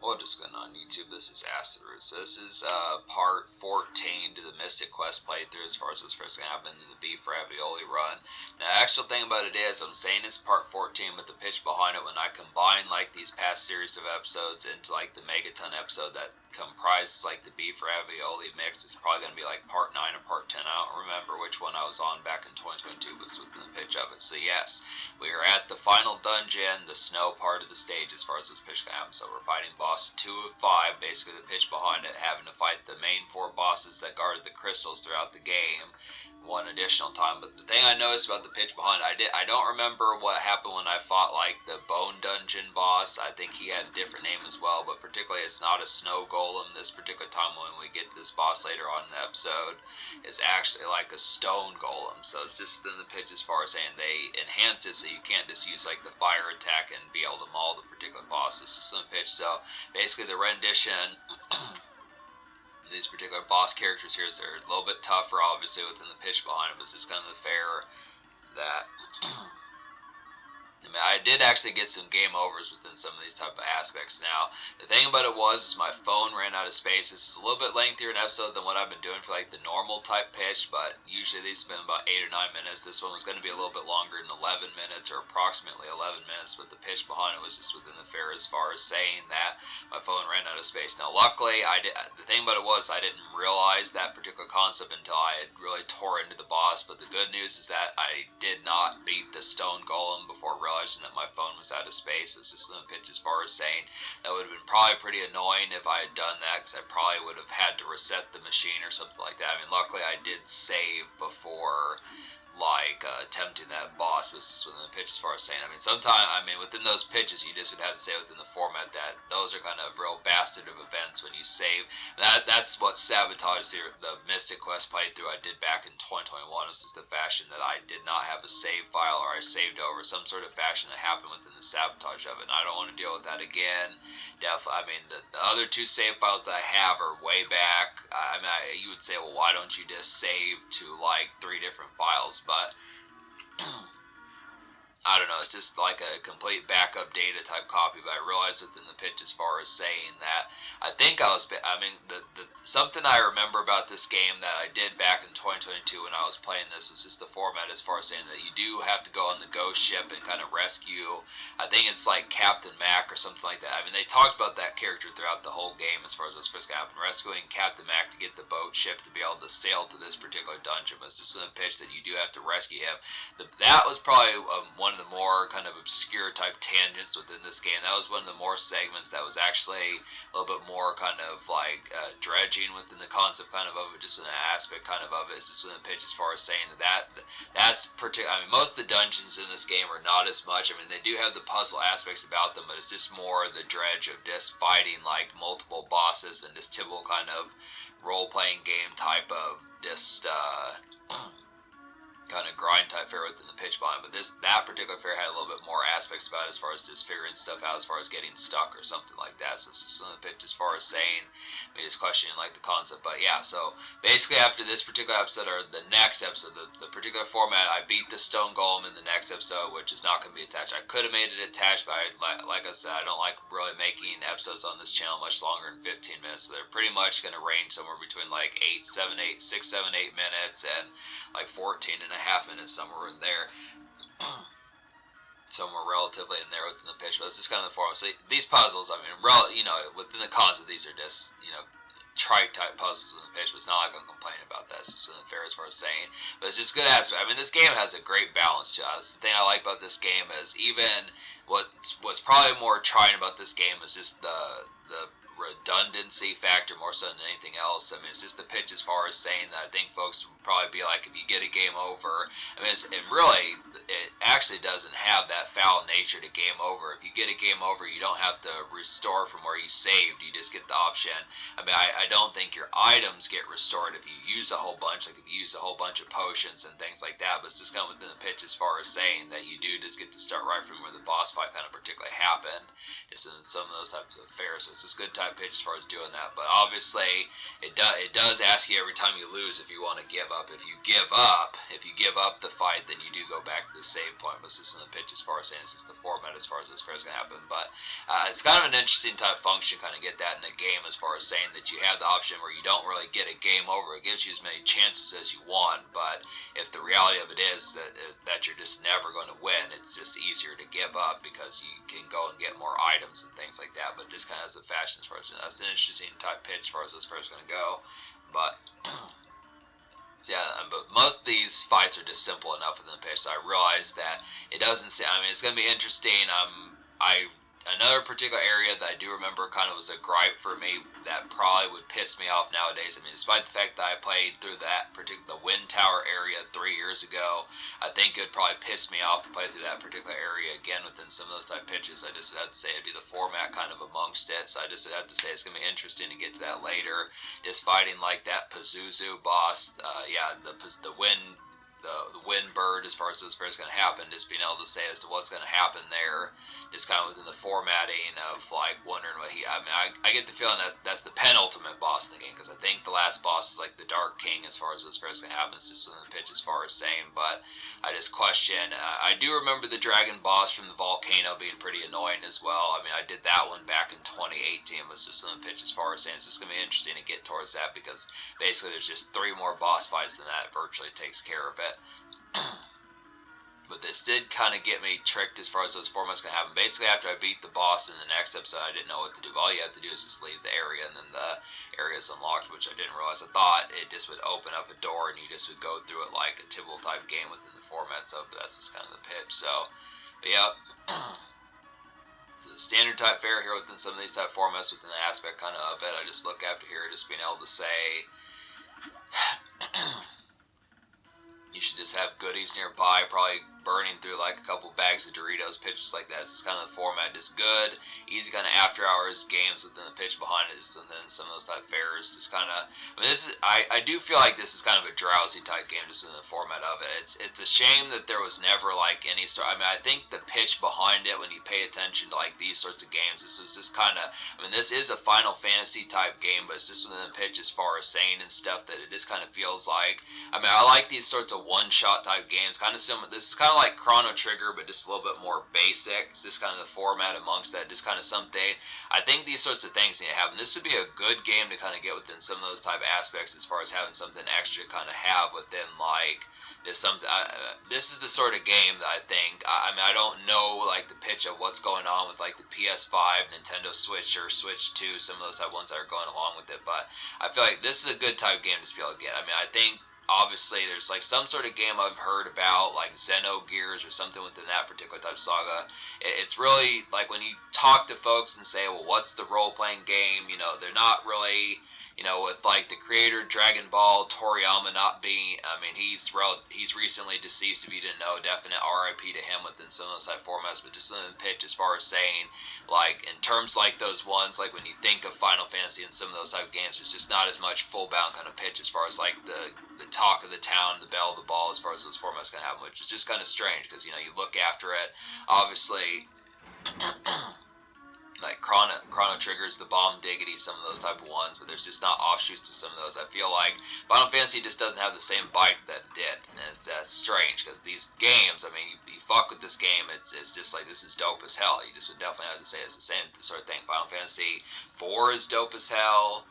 we'll just go on YouTube. This is Acid Root. So this is part 14 to the Mystic Quest playthrough as far as what's first going to happen in the Beef Ravioli run. Now, the actual thing about it is, I'm saying it's part 14, but the pitch behind it, when I combine like these past series of episodes into like the Megaton episode that comprises like the Beef Ravioli mix, it's probably going to be like part 9 or part 10. I don't remember which one I was on back in 2022 was within the pitch of it. So yes, we are at the final dungeon, the snow part of the stage as far as this pitch can happen. So we're fighting boss 2 of 5, basically the pitch behind it, having to fight the main 4 bosses that guard the crystals throughout the game one additional time. But the thing I noticed about the pitch behind it, I don't remember what happened when I fought like the Bone Dungeon boss. I think he had a different name as well, but particularly it's not a snow golem this particular time. When we get to this boss later on in the episode, it's actually like a stone golem. So it's just in the pitch as far as saying they enhanced it so you can't just use like the fire attack and be able to maul the particular boss. It's just in the pitch. So basically the rendition these particular boss characters here is they're a little bit tougher obviously within the pitch behind it, but it's just kind of the fair that I mean, I did actually get some game overs within some of these type of aspects. Now, the thing about it was my phone ran out of space. This is a little bit lengthier an episode than what I've been doing for like the normal type pitch, but usually these have been about 8 or 9 minutes. This one was going to be a little bit longer than 11 minutes or approximately 11 minutes, but the pitch behind it was just within the fair as far as saying that my phone ran out of space. Now, luckily, the thing about it was I didn't realize that particular concept until I had really tore into the boss, but the good news is that I did not beat the stone golem before realizing that my phone was out of space. It's just a pitch as far as saying that would have been probably pretty annoying if I had done that, because I probably would have had to reset the machine or something like that. I mean, luckily I did save before like attempting that boss, but it's just within the pitch as far as saying, I mean, sometimes, I mean, within those pitches, you just would have to say within the format that those are kind of real bastard of events when you save. That's what sabotaged the Mystic Quest playthrough I did back in 2021, was just the fashion that I did not have a save file, or I saved over some sort of fashion that happened within the sabotage of it, and I don't want to deal with that again. Definitely, I mean, the other 2 save files that I have are way back. I mean, you would say, well, why don't you just save to like 3 different files? But I don't know, it's just like a complete backup data type copy, but I realized within the pitch as far as saying that I think I mean, something I remember about this game that I did back in 2022 when I was playing this is just the format as far as saying that you do have to go on the ghost ship and kind of rescue, I think it's like Captain Mac or something like that. I mean, they talked about that character throughout the whole game as far as what's supposed to happen, rescuing Captain Mac to get the boat ship to be able to sail to this particular dungeon, but it's just in the pitch that you do have to rescue him. That was probably one of the more kind of obscure type tangents within this game. That was one of the more segments that was actually a little bit more kind of like dredging within the concept kind of it, just in the aspect kind of it. It's just within the pitch as far as saying that's particular. I mean, most of the dungeons in this game are not as much. I mean, they do have the puzzle aspects about them, but it's just more the dredge of just fighting like multiple bosses and this typical kind of role-playing game type of just kind of grind type fair within the pitch behind, but that particular fair had a little bit more aspects about it as far as just figuring stuff out as far as getting stuck or something like that. So it's just in the pitch as far as saying, I mean, just questioning like the concept. But yeah, so basically after this particular episode or the next episode, the particular format, I beat the stone golem in the next episode, which is not going to be attached. I could have made it attached, but like I said, I don't like really making episodes on this channel much longer than 15 minutes. So they're pretty much going to range somewhere between like 6, 7, 8 minutes and like 14 and a half minutes, somewhere in there. Somewhere relatively in there within the pitch, but it's just kind of the form. So these puzzles, I mean, within the concept, these are just, trite type puzzles with the pitch, but it's not like I'm complaining about that. It's just within fair as far as saying, but it's just good aspect. I mean, this game has a great balance to it. The thing I like about this game is even what's probably more trying about this game is just the redundancy factor more so than anything else. I mean, it's just the pitch as far as saying that I think folks would probably be like, if you get a game over, I mean, it actually doesn't have that foul nature to game over. If you get a game over, you don't have to restore from where you saved. You just get the option. I mean, I don't think your items get restored if you use a whole bunch, like if you use a whole bunch of potions and things like that, but it's just kind of within the pitch as far as saying that you do just get to start right from where the boss fight kind of particularly happened. Just in some of those types of affairs. So it's just good time type pitch as far as doing that. But obviously, it does ask you every time you lose if you want to give up. If you give up the fight, then you do go back to the save point. But this is the pitch as far as saying it's just the format as far as this fair is going to happen. But it's kind of an interesting type function, kind of get that in the game as far as saying that you have the option where you don't really get a game over. It gives you as many chances as you want, but if the reality of it is that you're just never going to win, it's just easier to give up because you can go and get more items and things like that. But just kind of as a fashion as far as that's an interesting type pitch as far as this fair is going to go. But yeah, but most of these fights are just simple enough within the pitch, so I realize that it doesn't say. I mean, it's going to be interesting. Another particular area that I do remember kind of was a gripe for me that probably would piss me off nowadays. I mean, despite the fact that I played through that particular wind tower area 3 years ago, I think it would probably piss me off to play through that particular area again within some of those type pitches. I just had to say it'd be the format kind of amongst it, so I just would have to say it's going to be interesting to get to that later. Just fighting like that Pazuzu boss, the wind bird as far as this is going to happen, just being able to say as to what's going to happen there, just kind of within the formatting of like wondering what I get the feeling that's the penultimate boss in the game, because I think the last boss is like the Dark King as far as this is going to happen. It's just within the pitch as far as saying, but I just question. I do remember the dragon boss from the volcano being pretty annoying as well. I mean, I did that one back in 2018, but it's just within the pitch as far as saying it's just going to be interesting to get towards that, because basically there's just 3 more boss fights than that. It virtually takes care of it. But this did kind of get me tricked as far as those formats going to happen. Basically, after I beat the boss in the next episode, I didn't know what to do. All you have to do is just leave the area, and then the area is unlocked, which I didn't realize. I thought it just would open up a door, and you just would go through it like a typical type game within the format. So that's just kind of the pitch. So, but yeah. So the standard type fare here within some of these type formats within the aspect kind of it. I just look after here, just being able to say you should just have goodies nearby, probably burning through like a couple bags of Doritos, pitches like that. It's just kind of the format, just good, easy kind of after hours games within the pitch behind it, just within some of those type fairs. Just kind of, I mean, I do feel like this is kind of a drowsy type game just in the format of it. It's a shame that there was never like any sort. I mean, I think the pitch behind it, when you pay attention to like these sorts of games, this was just kind of, I mean, this is a Final Fantasy type game, but it's just within the pitch as far as saying and stuff that it just kind of feels like. I mean, I like these sorts of one-shot type games, kind of similar. This is kind of like Chrono Trigger, but just a little bit more basic. It's just kind of the format amongst that, just kind of something. I think these sorts of things need to happen. This would be a good game to kind of get within some of those type of aspects as far as having something extra to kind of have within like just something. This is the sort of game that I think. I mean, I don't know like the pitch of what's going on with like the PS5, Nintendo Switch, or Switch 2, some of those type ones that are going along with it, but I feel like this is a good type game to be able to get. I mean, I think obviously there's like some sort of game I've heard about, like Xenogears or something within that particular type of saga. It's really like when you talk to folks and say, well, what's the role-playing game, you know, they're not really, you know, with like the creator Dragon Ball, Toriyama not being, I mean, he's recently deceased, if you didn't know, definite RIP to him within some of those type formats, but just in the pitch as far as saying, like, in terms like those ones, like when you think of Final Fantasy and some of those type of games, there's just not as much full-bound kind of pitch as far as like the talk of the town, the bell of the ball, as far as those formats can happen, which is just kind of strange, because, you know, you look after it, obviously, like Chrono Triggers, the Bomb Diggity, some of those type of ones, but there's just not offshoots to some of those. I feel like Final Fantasy just doesn't have the same bite that it did, and that's strange, because these games, I mean, you fuck with this game, it's just like, this is dope as hell. You just would definitely have to say it's the same sort of thing. Final Fantasy 4 is dope as hell.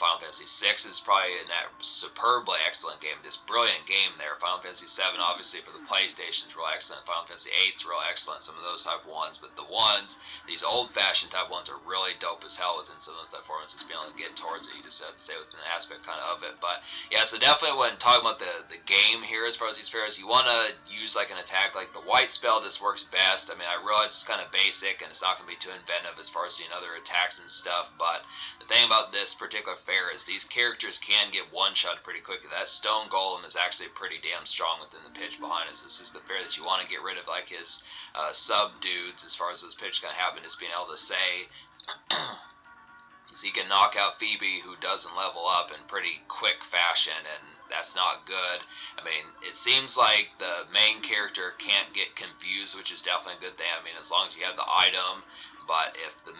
Final Fantasy 6 is probably a superbly excellent game, just brilliant game there. Final Fantasy 7, obviously, for the PlayStation is real excellent. Final Fantasy 8 is real excellent, some of those type of ones. But the ones, these old-fashioned type ones, are really dope as hell within some of those type formats. Just being able to get towards it, you just have to stay within the aspect kind of it. But yeah, so definitely when talking about the game here, as far as these fairs, you want to use like an attack. Like the white spell just works best. I mean, I realize it's kind of basic and it's not going to be too inventive as far as seeing other attacks and stuff. But the thing about this particular fair is these characters can get one-shot pretty quickly. That Stone Golem is actually pretty damn strong within the pitch behind us. This is the fair that you want to get rid of like his sub-dudes as far as this pitch can happen, is being able to say he can knock out Phoebe, who doesn't level up in pretty quick fashion, and that's not good. I mean, it seems like the main character can't get confused, which is definitely a good thing. I mean, as long as you have the item, but if the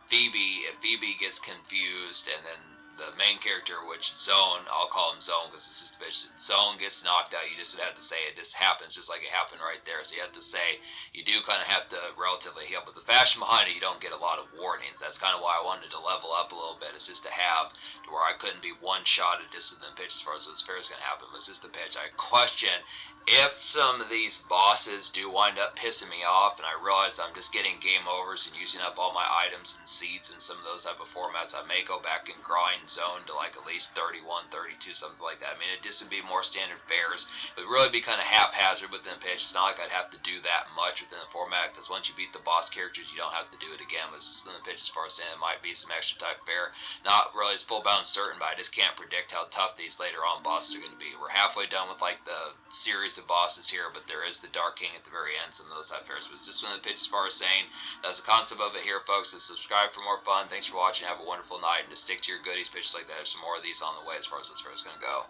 Phoebe, if Phoebe gets confused and then the main character, which Zone, I'll call him Zone because it's just a bitch, Zone gets knocked out, you just have to say it just happens just like it happened right there. So you have to say, you do kind of have to relatively heal. But the fashion behind it, you don't get a lot of warnings. That's kind of why I wanted to level up a little bit. It's just to have to where I couldn't be one-shotted just within pitch as far as those fairs going to happen. But it's just the pitch. I question if some of these bosses do wind up pissing me off, and I realized I'm just getting game overs and using up all my items and seeds and some of those type of formats, I may go back and grind Zone to like at least 31, 32, something like that. I mean, it just would be more standard fairs. It would really be kind of haphazard within pitch. It's not like I'd have to do that much within the format, because once you beat the boss characters, you don't have to do it again. But it's just in the pitch as far as saying it might be some extra type fair. Not really as full bound certain, but I just can't predict how tough these later on bosses are going to be. We're halfway done with like the series of bosses here, but there is the Dark King at the very end, some of those type fairs. But it's just in the pitch as far as saying that's the concept of it here, folks. So subscribe for more fun. Thanks for watching. Have a wonderful night, and just stick to your goodies, pitches like that. There's some more of these on the way as far as this fair is going to go.